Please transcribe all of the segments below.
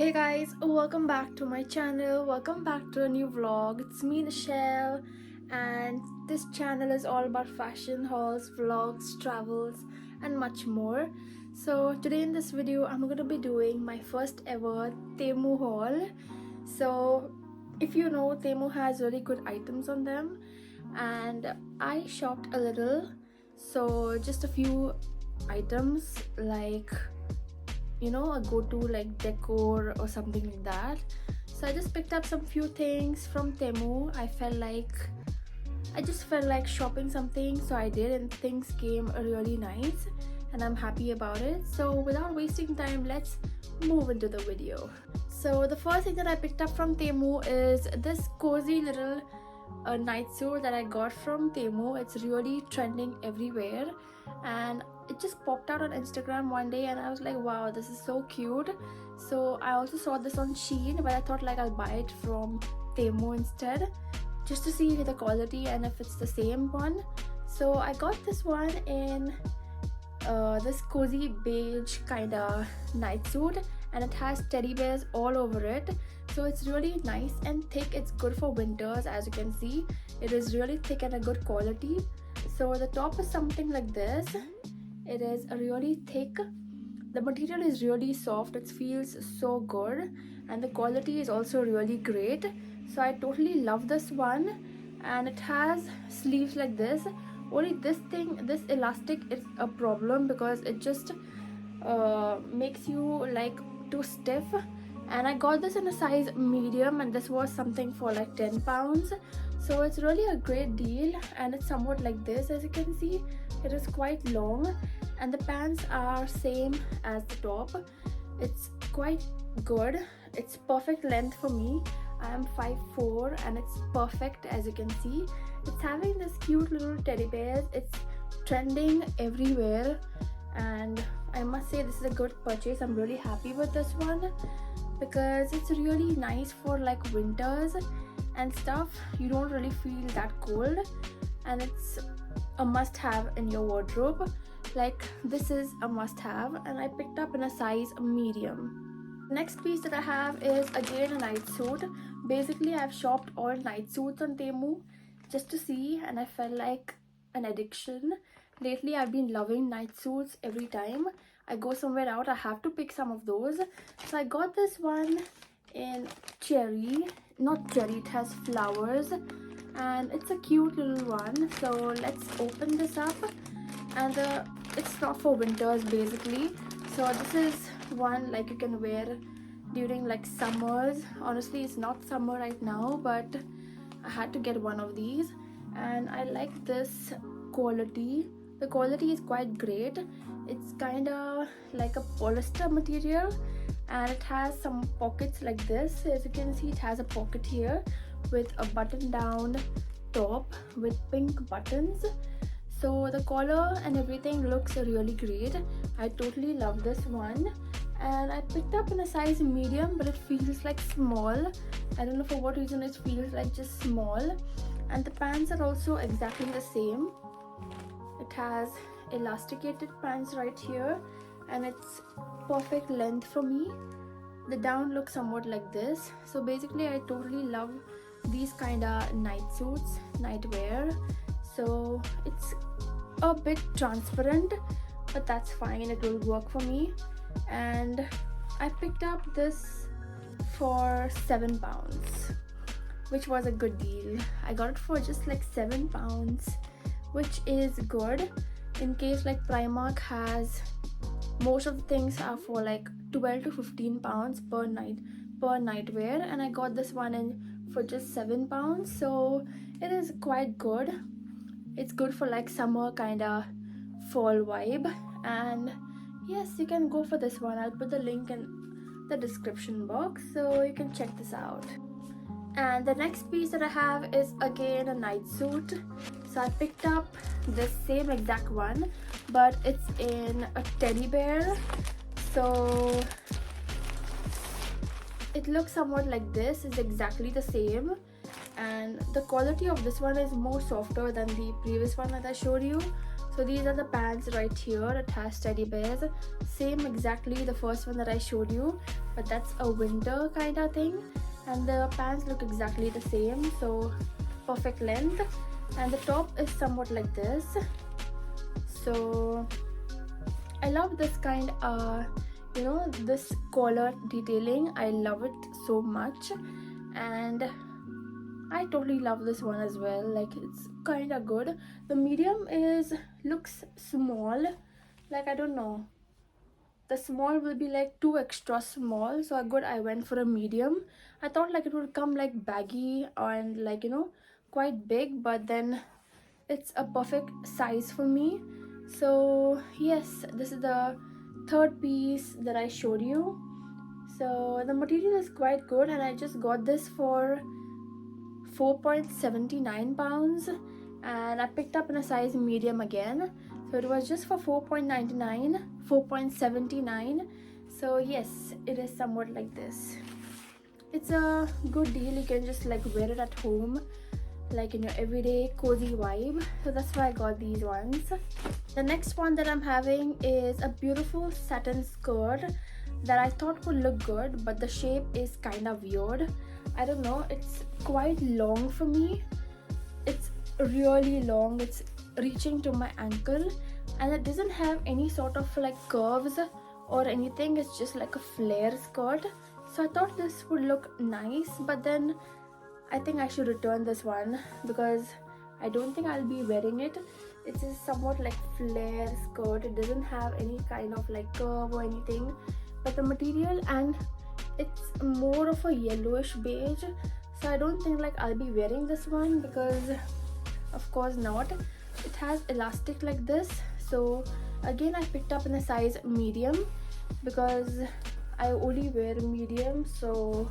Hey guys, welcome back to my channel. Welcome back to a new vlog. It's me, Nichelle, and this channel is all about fashion hauls, vlogs, travels, and much more. So today in this video, I'm gonna be doing my first ever TEMU haul. So if you know, TEMU has really good items on them, and I shopped a little. So just a few items like a go-to like Decor or something like that. So I just picked up some few things from Temu. I just felt like shopping something, so I did, and things came really nice and I'm happy about it. So without wasting time, let's move into the video. So the first thing that I picked up from Temu is this cozy little night suit that I got from Temu. It's really trending everywhere and it just popped out on Instagram one day and I was like, wow, this is so cute. So I also saw this on Shein, but I thought like I'll buy it from Temu instead, just to see the quality and if it's the same one. So I got this one in this cozy beige kind of night suit, and it has teddy bears all over it. So it's really nice and thick. It's good for winters. As you can see, it is really thick and a good quality. So the top is something like this. It is a really thick. The material is really soft. It feels so good and the quality is also really great. So I totally love this one, and it has sleeves like this. Only this elastic is a problem because it just makes you like too stiff. And I got this in a size medium, and this was something for like £10. So it's really a great deal, and it's somewhat like this. As you can see, it is quite long and the pants are same as the top. It's quite good. It's perfect length for me. I am 5'4" and it's perfect. As you can see, it's having this cute little teddy bears. It's trending everywhere and I must say this is a good purchase. I'm really happy with this one because it's really nice for like winters and stuff. You don't really feel that cold, and it's a must-have in your wardrobe. Like, this is a must-have, and I picked up in a size medium. Next piece that I have is again a night suit. Basically, I've shopped all night suits on Temu just to see, and I felt like an addiction. Lately, I've been loving night suits. Every time I go somewhere out, I have to pick some of those. So I got this one in cherry. Not cherry, it has flowers and it's a cute little one. So let's open this up. And it's not for winters basically. So this is one like you can wear during like summers. Honestly, it's not summer right now, but I had to get one of these and I like this quality. The quality is quite great. It's kind of like a polyester material and it has some pockets like this. As you can see, it has a pocket here with a button down top with pink buttons. So the collar and everything looks really great. I totally love this one, and I picked up in a size medium, but it feels like small. I don't know for what reason it feels like just small. And the pants are also exactly the same. It has elasticated pants right here and it's perfect length for me. The down looks somewhat like this. So basically I totally love these kind of night suits, nightwear. So it's a bit transparent, but that's fine, it will work for me. And I picked up this for £7, which was a good deal. I got it for just like £7, which is good. In case like Primark has, most of the things are for like £12 to £15 per nightwear, and I got this one in for just £7. So it is quite good. It's good for like summer kind of fall vibe, and yes, you can go for this one. I'll put the link in the description box so you can check this out. And the next piece that I have is again a night suit. So I picked up this same exact one, but it's in a teddy bear. So it looks somewhat like this. It's exactly the same, and the quality of this one is more softer than the previous one that I showed you. So these are the pants right here. It has teddy bears, same exactly the first one that I showed you, but that's a winter kind of thing. And the pants look exactly the same, so perfect length. And the top is somewhat like this. So I love this kind of, you know, this collar detailing. I love it so much, and I totally love this one as well. Like, it's kind of good. The medium looks small. Like, I don't know, the small will be like too extra small, so I went for a medium. I thought like it would come like baggy and like, you know, quite big, but then it's a perfect size for me. So yes, this is the third piece that I showed you. So the material is quite good, and I just got this for 4.79 pounds, and I picked up in a size medium again. So it was just for 4.99, 4.79. So yes, it is somewhat like this. It's a good deal. You can just like wear it at home, like in your everyday cozy vibe. So that's why I got these ones. The next one that I'm having is a beautiful satin skirt that I thought would look good, but the shape is kind of weird. I don't know, it's quite long for me. It's really long. It's reaching to my ankle, and it doesn't have any sort of like curves or anything. It's just like a flare skirt. So I thought this would look nice, but then I think I should return this one because I don't think I'll be wearing it. It is somewhat like flare skirt. It doesn't have any kind of like curve or anything, but the material, and it's more of a yellowish beige, so I don't think like I'll be wearing this one, because of course not. It has elastic like this. So again, I picked up in a size medium because I only wear medium, so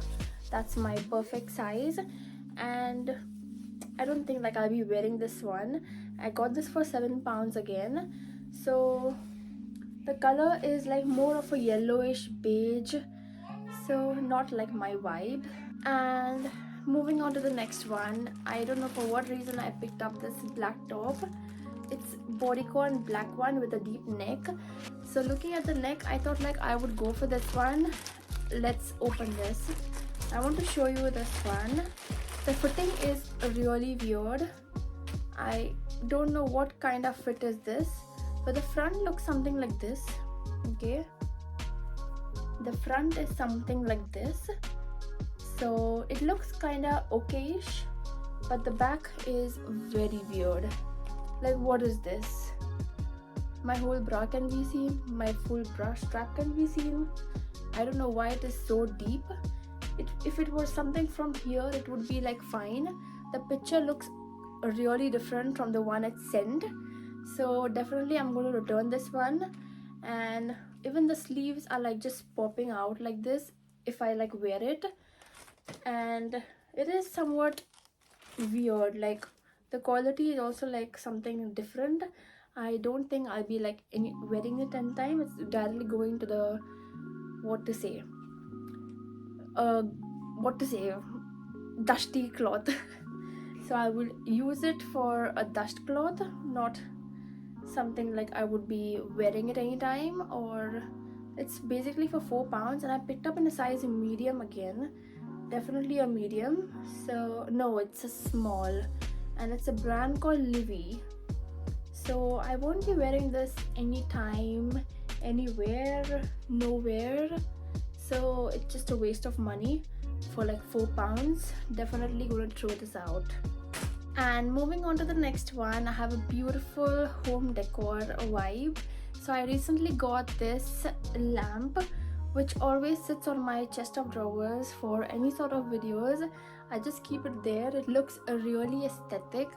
that's my perfect size. And I don't think like I'll be wearing this one. I got this for 7 pounds again. So the color is like more of a yellowish beige, so not like my vibe. And moving on to the next one, I don't know for what reason I picked up this black top. It's bodycon black one with a deep neck. So looking at the neck, I thought like I would go for this one. Let's open this. I want to show you this one. The fitting is really weird. I don't know what kind of fit is this, but the front looks something like this. Okay, the front is something like this, so it looks kind of okayish, but the back is very weird. Like, what is this? My whole bra can be seen, my full bra strap can be seen. I don't know why it is so deep. If it was something from here, it would be like fine. The picture looks really different from the one it's sent, so definitely I'm going to return this one. And even the sleeves are like just popping out like this if I like wear it, and it is somewhat weird. Like, the quality is also like something different. I don't think I'll be like wearing it 10 times. It's directly going to the what to say dusty cloth. So I will use it for a dust cloth, not something like I would be wearing it anytime. Or it's basically for 4 pounds, and I picked up in a size medium again. Definitely a medium. So no, it's a small, and it's a brand called Livy. So I won't be wearing this anytime, anywhere, nowhere. So it's just a waste of money for like 4 pounds. Definitely gonna throw this out. And moving on to the next one, I have a beautiful home decor vibe. So I recently got this lamp, which always sits on my chest of drawers for any sort of videos. I just keep it there. It looks really aesthetic.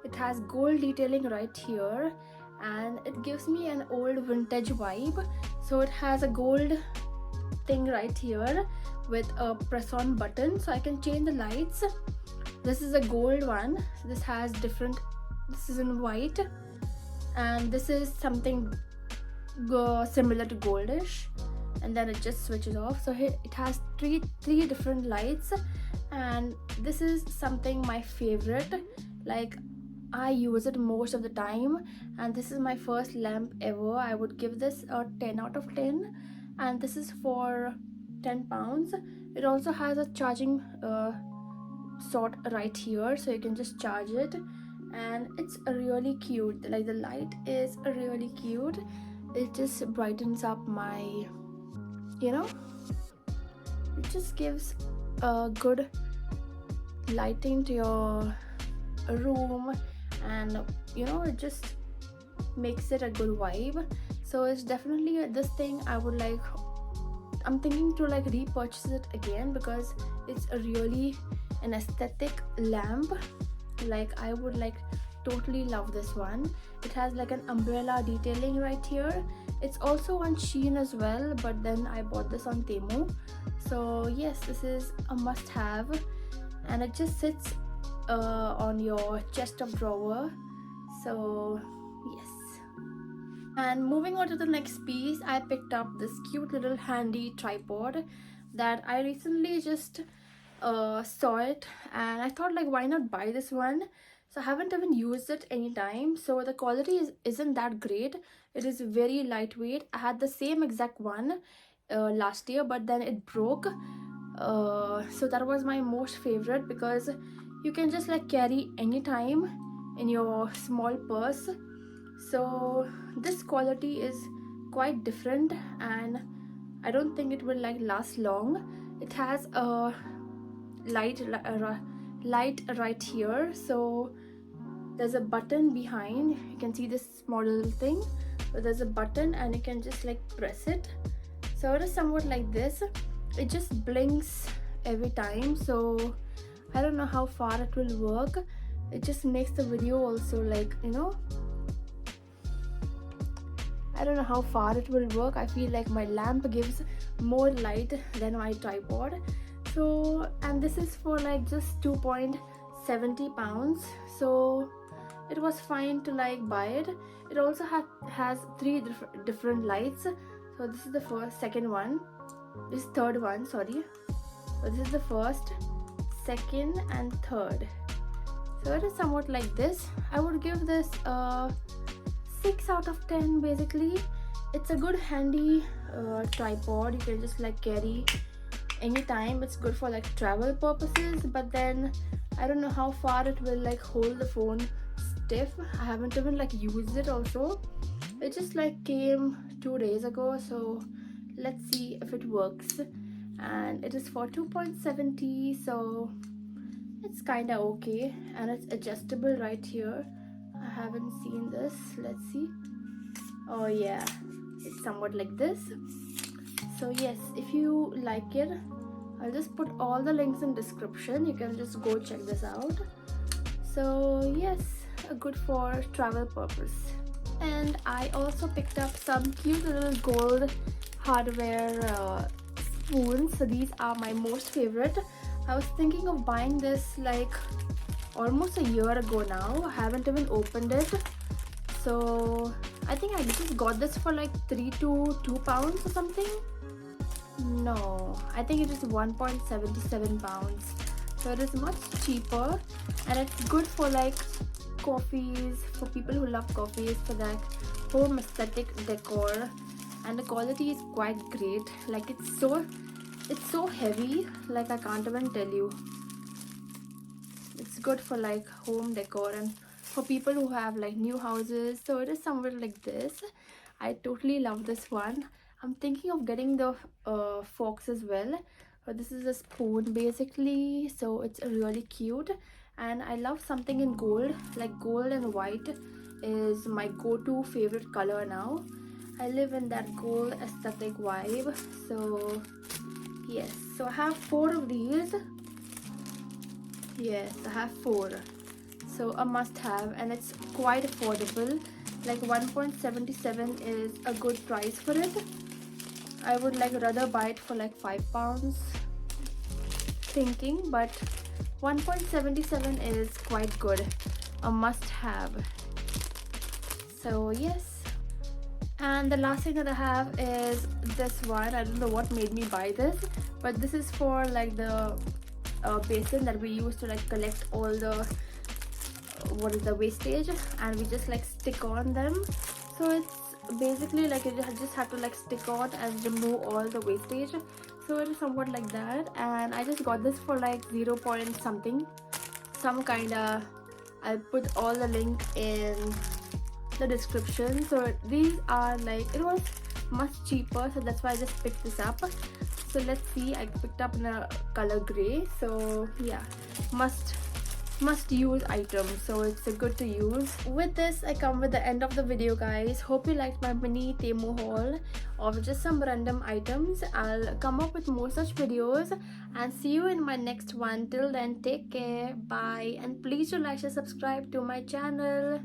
It has gold detailing right here, and it gives me an old vintage vibe. So it has a gold thing right here with a press-on button, so I can change the lights. This is a gold one. So this has different. This is in white, and this is something similar to goldish, and then it just switches off. So it has three different lights, and this is something my favorite. Like, I use it most of the time, and this is my first lamp ever. I would give this a 10 out of 10, and this is for £10. It also has a charging sort right here, so you can just charge it, and it's really cute. Like the light is really cute. It just brightens up my, you know, it just gives a good lighting to your room, and it just makes it a good vibe. So it's definitely this thing I'm thinking to like repurchase it again, because it's a really an aesthetic lamp. Like I would like totally love this one. It has like an umbrella detailing right here. It's also on Shein as well, but then I bought this on TEMU. So yes, this is a must have, and it just sits on your chest of drawer. So yes. And moving on to the next piece, I picked up this cute little handy tripod that I recently just saw it, and I thought like why not buy this one. So I haven't even used it anytime, so the quality isn't that great. It is very lightweight. I had the same exact one last year, but then it broke. So that was my most favorite, because you can just like carry anytime in your small purse. So this quality is quite different, and I don't think it will like last long. It has a light right here, so there's a button behind. You can see this small little thing, so there's a button and you can just like press it. So it is somewhat like this. It just blinks every time, so I don't know how far it will work. It just makes the video also like, I don't know how far it will work. I feel like my lamp gives more light than my tripod. So, and this is for like just £2.70. So it was fine to like buy it. It also has three different lights. So this is the second one. This is third one, sorry. So this is the first, second and third. So it is somewhat like this. I would give this 6 out of 10 basically. It's a good handy tripod. You can just like carry anytime. It's good for like travel purposes, but then I don't know how far it will like hold the phone stiff. I haven't even like used it also. It just like came 2 days ago, so let's see if it works. And it is for 2.70, so it's kind of okay, and it's adjustable right here. I haven't seen this. Let's see. Oh yeah, it's somewhat like this. So yes, if you like it, I'll just put all the links in description. You can just go check this out. So yes, good for travel purpose. And I also picked up some cute little gold hardware spoons. So these are my most favorite. I was thinking of buying this like almost a year ago now. I haven't even opened it. So I think I just got this for like £3 to £2 or something. No, I think it is £1.77. So it is much cheaper, and it's good for like coffees, for people who love coffees, for like home aesthetic decor. And the quality is quite great. Like it's so heavy, like I can't even tell you. It's good for like home decor and for people who have like new houses. So it is somewhere like this. I totally love this one. I'm thinking of getting the forks as well. But this is a spoon basically, so it's really cute. And I love something in gold. Like gold and white is my go-to favorite color now. I live in that gold aesthetic vibe. So yes, so I have 4 of these. Yes, I have 4. So a must have, and it's quite affordable. Like 1.77 is a good price for it. I would like rather buy it for like £5 thinking, but 1.77 is quite good. A must have. So yes. And the last thing that I have is this one. I don't know what made me buy this, but this is for like the basin that we use to like collect all the wastage, and we just like stick on them. So it's basically like you just have to like stick on and remove all the wastage. So it is somewhat like that, and I just got this for like 0 point something, some kind of. I'll put all the link in the description. So these are like, it was much cheaper, so that's why I just picked this up. So let's see, I picked up in a color gray. So yeah, must use item, so it's a good to use. With this, I come with the end of the video, guys. Hope you liked my mini TEMU haul of just some random items. I'll come up with more such videos and see you in my next one. Till then, take care, bye, and please do like and subscribe to my channel.